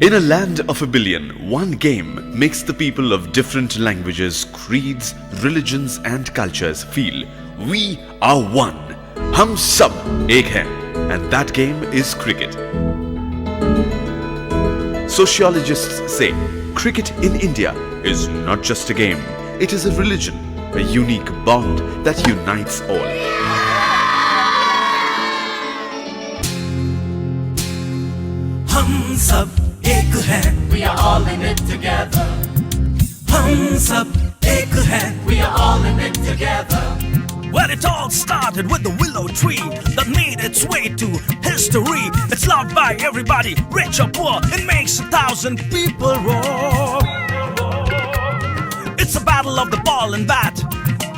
In a land of a billion, one game makes the people of different languages, creeds, religions and cultures feel we are one. Hum sab ek hain. And that game is cricket. Sociologists say cricket in India is not just a game, it is a religion, a unique bond that unites all. हम सब एक हैं, we are all in it together. हम सब एक हैं, we are all in it together. Well, it all started with the willow tree that made its way to history. It's loved by everybody, rich or poor. It makes 1,000 people roar. It's a battle of the ball and bat.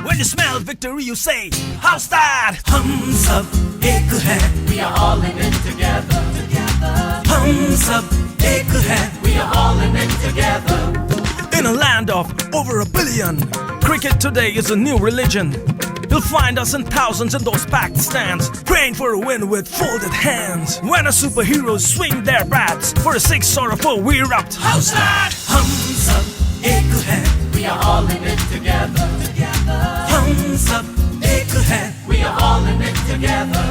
When you smell victory, you say, how's that? हम सब एक हैं, we are all in it together. हम सब एक हैं, we are all in it together. In a land of over 1 billion, cricket today is a new religion. You'll find us in thousands in those packed stands, praying for a win with folded hands. When our superheroes swing their bats for a 6 or a 4, we erupt. How's that? हम सब एक हैं, we are all in it together. हम सब एक हैं, we are all in it together.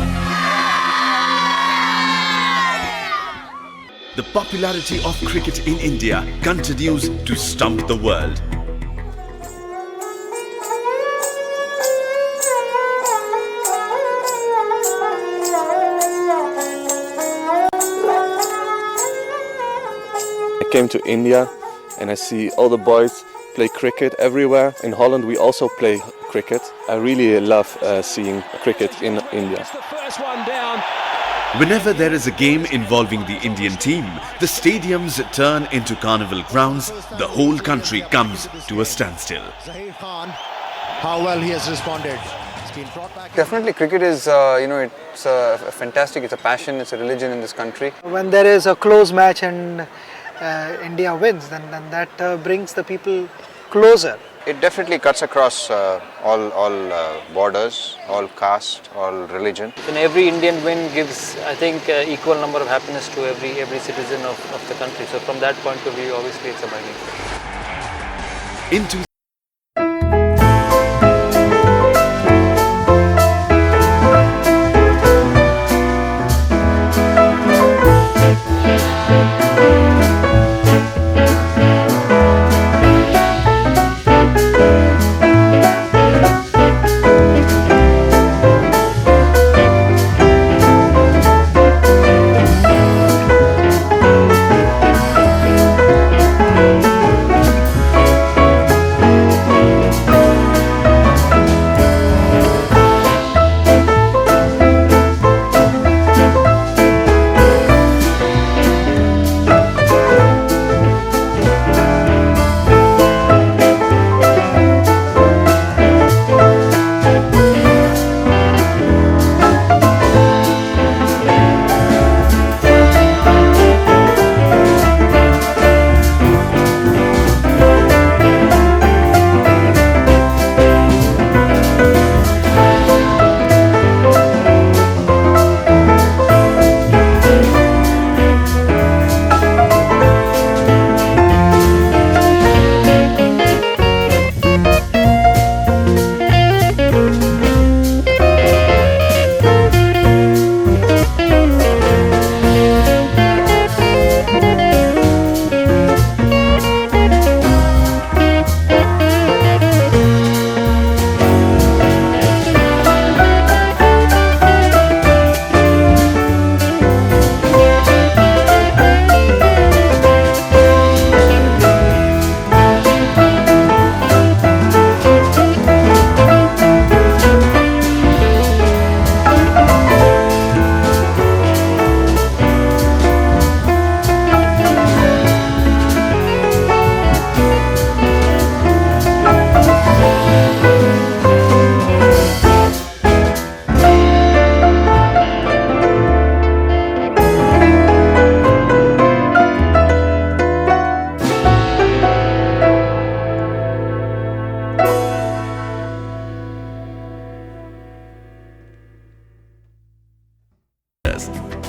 The popularity of cricket in India continues to stump the world. I came to India and I see all the boys play cricket everywhere. In Holland we also play cricket. I really love seeing cricket in India. The first one down. Whenever there is a game involving the Indian team, the stadiums turn into carnival grounds. The whole country comes to a standstill. Hain, how well he has responded. It's been brought back. Definitely, cricket is, it's fantastic. It's a passion, it's a religion in this country. When there is a close match and India wins, then that brings the people closer. It definitely cuts across all borders, all caste, all religion. And every Indian win gives, I think, equal number of happiness to every citizen of the country. So from that point of view, obviously it's a bargain. Into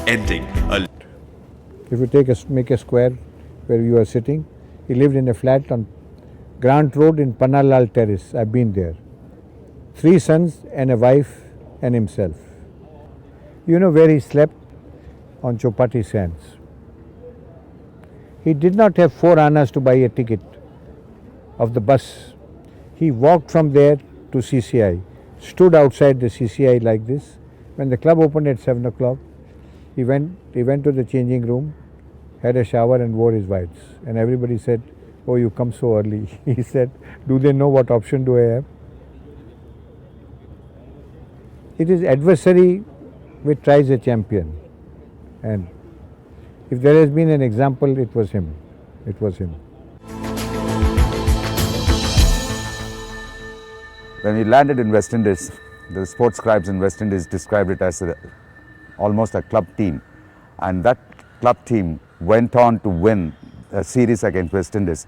ending a If you make a square where we were sitting. He lived in a flat on Grant Road in Pannalal Terrace. I've been there. 3 sons and a wife and himself. You know where he slept? On Chopati Sands. He did not have 4 annas to buy a ticket of the bus. He walked from there to CCI, stood outside the CCI like this. When the club opened at 7 o'clock, he went to the changing room, had a shower and wore his whites. And everybody said, "Oh, you come so early." He said, "Do they know what option do I have?" It is adversary which tries a champion. And if there has been an example, it was him. It was him. When we landed in West Indies, the sports scribes in West Indies described it as almost a club team. And that club team went on to win a series against West Indies.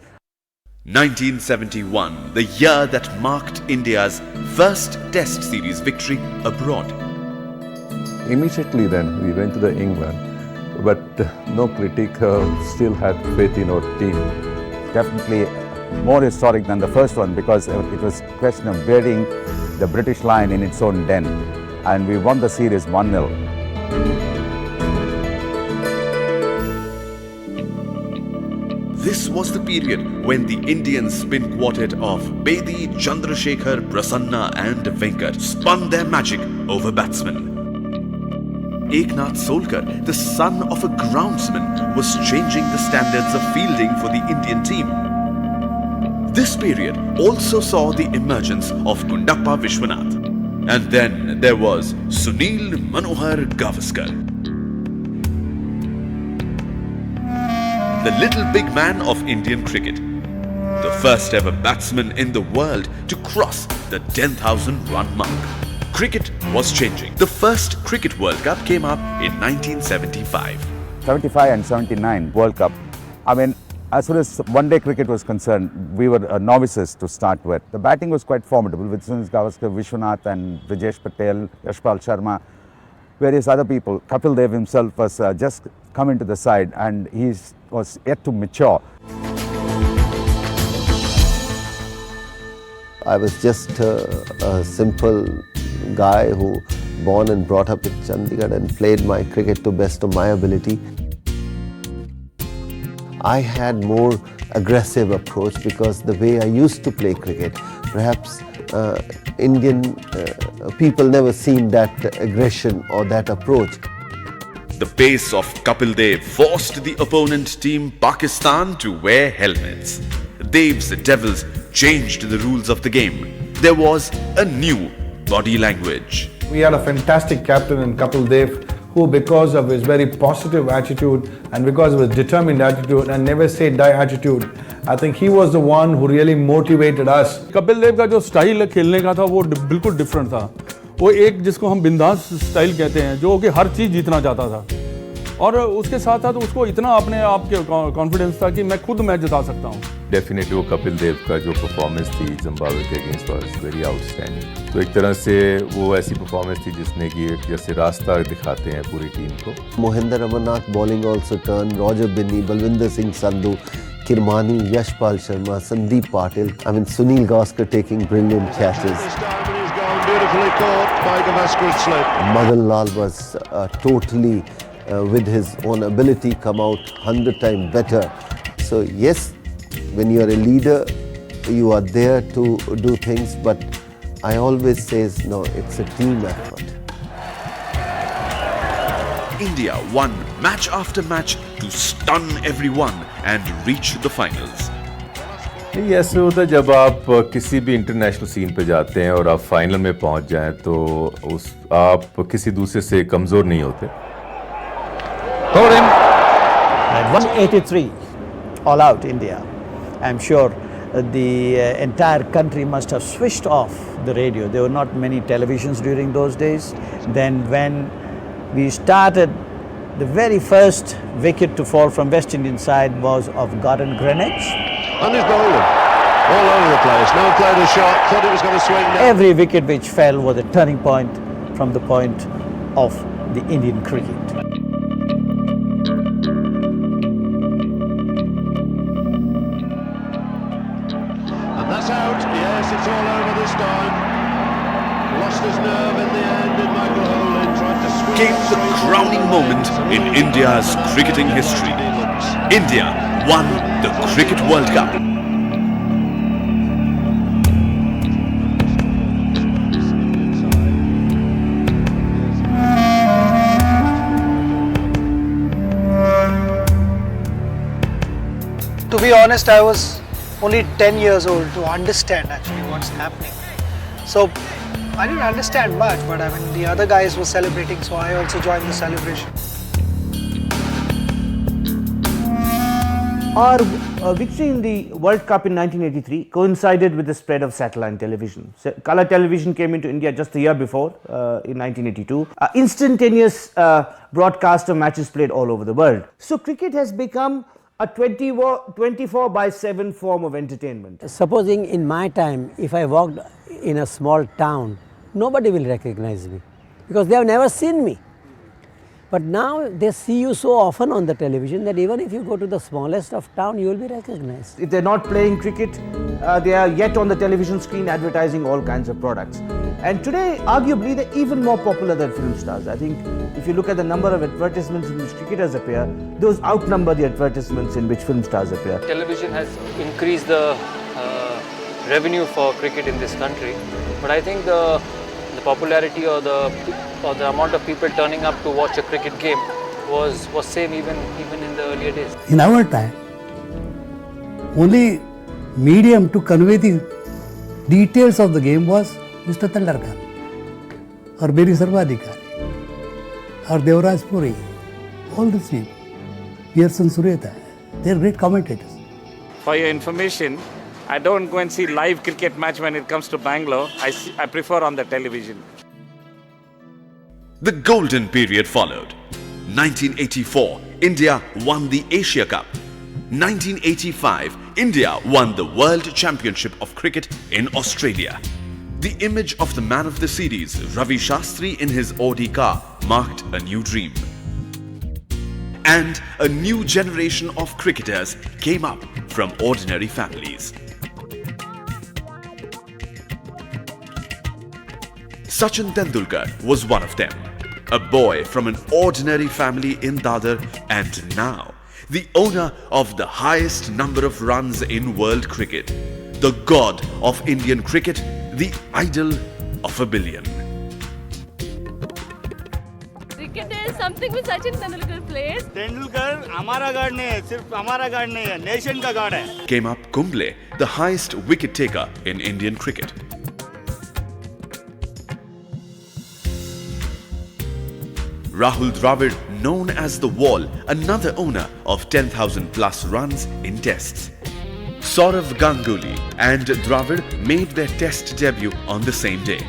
1971, the year that marked India's first Test series victory abroad. Immediately then we went to the England, but no critic still had faith in our team. Definitely more historic than the first one because it was a question of burying the British Lion in its own den. And we won the series 1-0. This was the period when the Indian spin quartet of Bedi, Chandrasekhar, Prasanna and Venkat spun their magic over batsmen. Eknath Solkar, the son of a groundsman, was changing the standards of fielding for the Indian team. This period also saw the emergence of Gundappa Vishwanath. And then there was Sunil Manohar Gavaskar, the little big man of Indian cricket, the first ever batsman in the world to cross the 10,000 run mark. Cricket was changing. The first Cricket World Cup came up in 1975. 75 and 79 World Cup. I mean, as far as one-day cricket was concerned, we were novices to start with. The batting was quite formidable with Sunil Gavaskar, Vishwanath and Brijesh Patel, Yashpal Sharma, various other people. Kapil Dev himself was just come into the side and he was yet to mature. I was just a simple guy who born and brought up in Chandigarh and played my cricket to best of my ability. I had more aggressive approach because the way I used to play cricket, perhaps Indian people never seen that aggression or that approach. The pace of Kapil Dev forced the opponent team Pakistan to wear helmets. Dev's Devils changed the rules of the game. There was a new body language. We had a fantastic captain in Kapil Dev who, because of his very positive attitude and because of his determined attitude and never say die attitude, I think he was the one who really motivated us. Kapil Dev का जो style खेलने का था वो बिल्कुल different था. वो एक जिसको हम बिंदास स्टाइल कहते हैं, जो कि हर चीज़ जीतना चाहता था और उसके साथ साथ उसको इतना अपने आप के कॉन्फिडेंस था कि मैं खुद मैच जिता सकता हूँ. डेफिनेटली वो कपिल देव का जो परफॉर्मेंस थी जिम्बाब्वे के अगेंस्ट वाज वेरी आउटस्टैंडिंग. तो एक तरह से वो ऐसी परफॉर्मेंस थी जिसने कि एक जैसे रास्ता दिखाते हैं पूरी टीम को. Mohinder Amarnath bowling also turned, Roger Binney, Balwinder Singh Sandhu, Kirmani, Yashpal Sharma, Sandeep Patil, Sunil Gavaskar taking brilliant catches. Beautifully caught by Gavaskar's slip. Madan Lal was totally with his own ability come out 100 times better. So yes, when you are a leader, you are there to do things, but I always says no, it's a team effort. India won match after match to stun everyone and reach the finals. ये ऐसे होता है जब आप किसी भी international scene पे जाते हैं और आप फाइनल में पहुंच जाएं तो आप किसी दूसरे से कमज़ोर नहीं होते. At 183, all out India. I'm sure the entire country must have switched off the radio. There were not many televisions during those days. Then when we started, the very first wicket to fall from West Indian side was of Gordon Greenwich. And he's bowling all over the place. Now played a shot, thought it was going to swing down. Every wicket which fell was a turning point from the point of the Indian cricket. became the crowning moment in India's cricketing history. India won the Cricket World Cup. To be honest, I was only 10 years old to understand actually what's happening. So I didn't understand much, but I mean the other guys were celebrating, so I also joined the celebration. Our victory in the World Cup in 1983 coincided with the spread of satellite television. Color television came into India just a year before, in 1982. Instantaneous broadcast of matches played all over the world. So cricket has become a 24/7 form of entertainment. Supposing in my time, if I walked in a small town, nobody will recognize me because they have never seen me. But now they see you so often on the television that even if you go to the smallest of town, you will be recognized. If they're not playing cricket, they are yet on the television screen advertising all kinds of products. And today, arguably, they're even more popular than film stars. I think if you look at the number of advertisements in which cricketers appear, those outnumber the advertisements in which film stars appear. Television has increased the revenue for cricket in this country, but I think the popularity or the amount of people turning up to watch a cricket game was same even in the earlier days. In our time, only medium to convey the details of the game was Mr. Tendulkar or Beri Sarvadikari or Devraj Puri, all these people, Pearson Sureta, they are great commentators. For your information, I don't go and see live cricket match when it comes to Bangalore. I prefer on the television. The golden period followed. 1984, India won the Asia Cup. 1985, India won the World Championship of Cricket in Australia. The image of the man of the series, Ravi Shastri in his Audi car, marked a new dream. And a new generation of cricketers came up from ordinary families. Sachin Tendulkar was one of them, a boy from an ordinary family in Dadar and now the owner of the highest number of runs in world cricket, the god of Indian cricket, the idol of a billion. Cricket is something which Sachin Tendulkar plays. Tendulkar हमारा god नहीं है, सिर्फ हमारा god नहीं है, nation का god है. Came up Kumble, the highest wicket taker in Indian cricket. Rahul Dravid, known as the Wall, another owner of 10,000 plus runs in tests. Saurav Ganguly and Dravid made their test debut on the same day.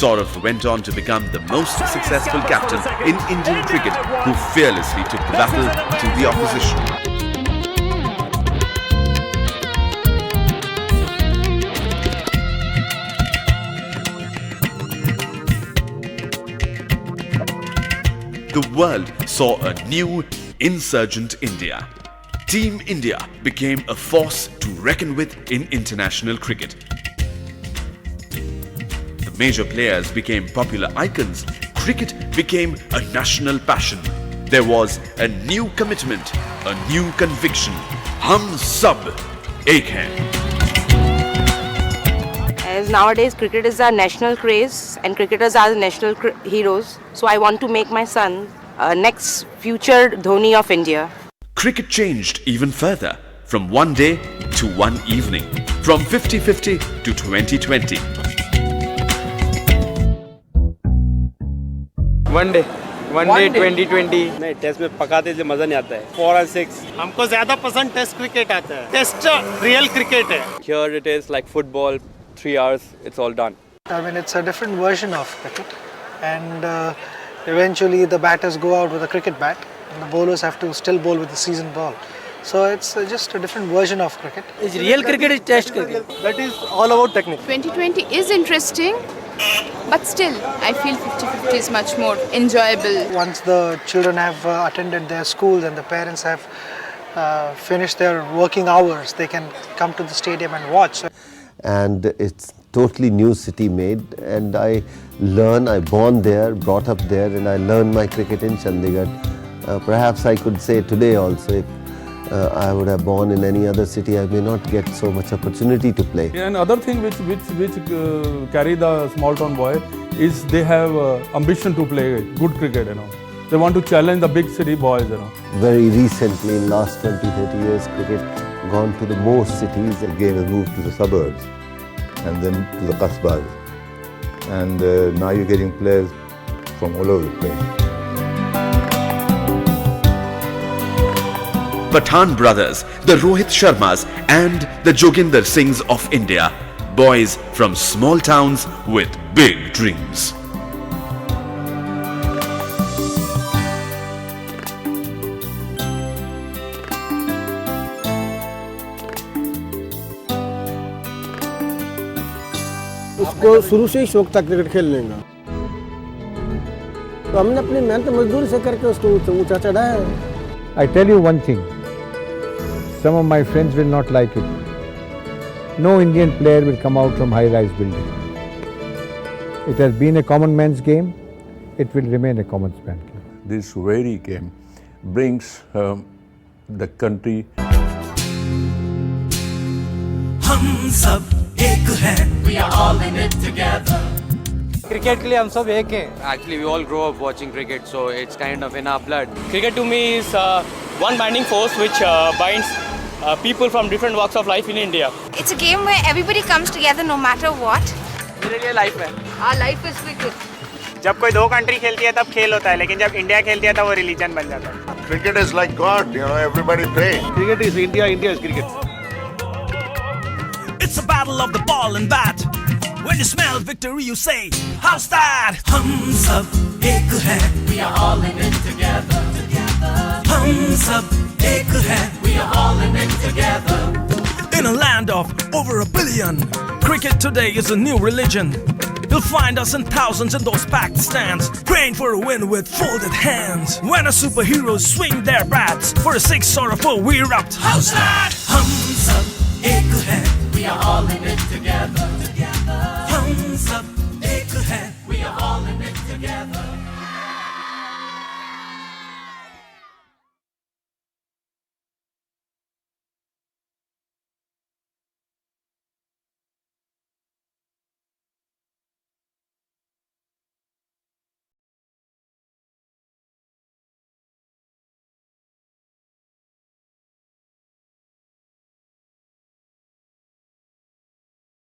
Saurav went on to become the most successful captain in Indian cricket who fearlessly took the battle to the opposition. The world saw a new, insurgent India. Team India became a force to reckon with in international cricket. The major players became popular icons. Cricket became a national passion. There was a new commitment, a new conviction. Hum sab ek hain. As nowadays cricket is a national craze and cricketers are the national heroes. So I want to make my son next future Dhoni of India. Cricket changed even further from one day to one evening, from 50-50 to 20-20. One day 2020. नहीं test में पकाते से मजा नहीं आता है. 4 and 6. हमको ज़्यादा पसंद टेस्ट क्रिकेट आता है. टेस्ट रियल क्रिकेट है. Here it is like football, 3 hours, it's all done. I mean, it's a different version of cricket, and eventually the batters go out with a cricket bat, and the bowlers have to still bowl with the seasoned ball. So it's just a different version of cricket. It's real cricket is test cricket. That is all about technique. 2020 is interesting, but still I feel 50-50 is much more enjoyable. Once the children have attended their schools and the parents have finished their working hours, they can come to the stadium and watch. And it's totally new city made, and I born there, brought up there, and I learned my cricket in Chandigarh. Perhaps I could say today also, if I would have born in any other city, I may not get so much opportunity to play. And another thing which carry the small town boy is they have ambition to play good cricket, you know. They want to challenge the big city boys, you know. Very recently, in last 20-30 years, cricket gone to the most cities. The game has moved to the suburbs and then to the Qasbas. And now you're getting players from all over the place. Pathan brothers, the Rohit Sharmas and the Joginder Singhs of India. Boys from small towns with big dreams. उसको शुरू से ही शौक था cricket खेलने का, तो हमने अपनी मेहनत मजदूरी से करके उसको ऊंचा चढ़ाया है. I tell you one thing, some of my friends will not like it. No Indian player will come out from high-rise building. It has been a common man's game, it will remain a common man's game. This very game brings the country. हम सब एक हैं, we are all in it together. Cricket के लिए हम सब एक हैं. Actually, we all grow up watching cricket, so it's kind of in our blood. Cricket to me is one binding force which binds people from different walks of life in India. It's a game where everybody comes together no matter what. मेरे लिए life है. Our life is cricket. जब कोई दो country खेलती है तब खेल होता है, लेकिन जब इंडिया खेलती है तब वो रिलीजन बन जाता है. Cricket is like God, you know, everybody pray. Cricket is India, India is cricket. It's a battle of the ball and bat. When you smell victory, you say, how's that? हम सब एक हैं, we are all in it together. हम सब एक हैं, we are all in it together. In a land of over 1 billion, cricket today is a new religion. You'll find us in thousands in those packed stands, praying for a win with folded hands. When our superheroes swing their bats for a 6 or a 4, we erupt. How's that? हम सब एक हैं, we are all in it together.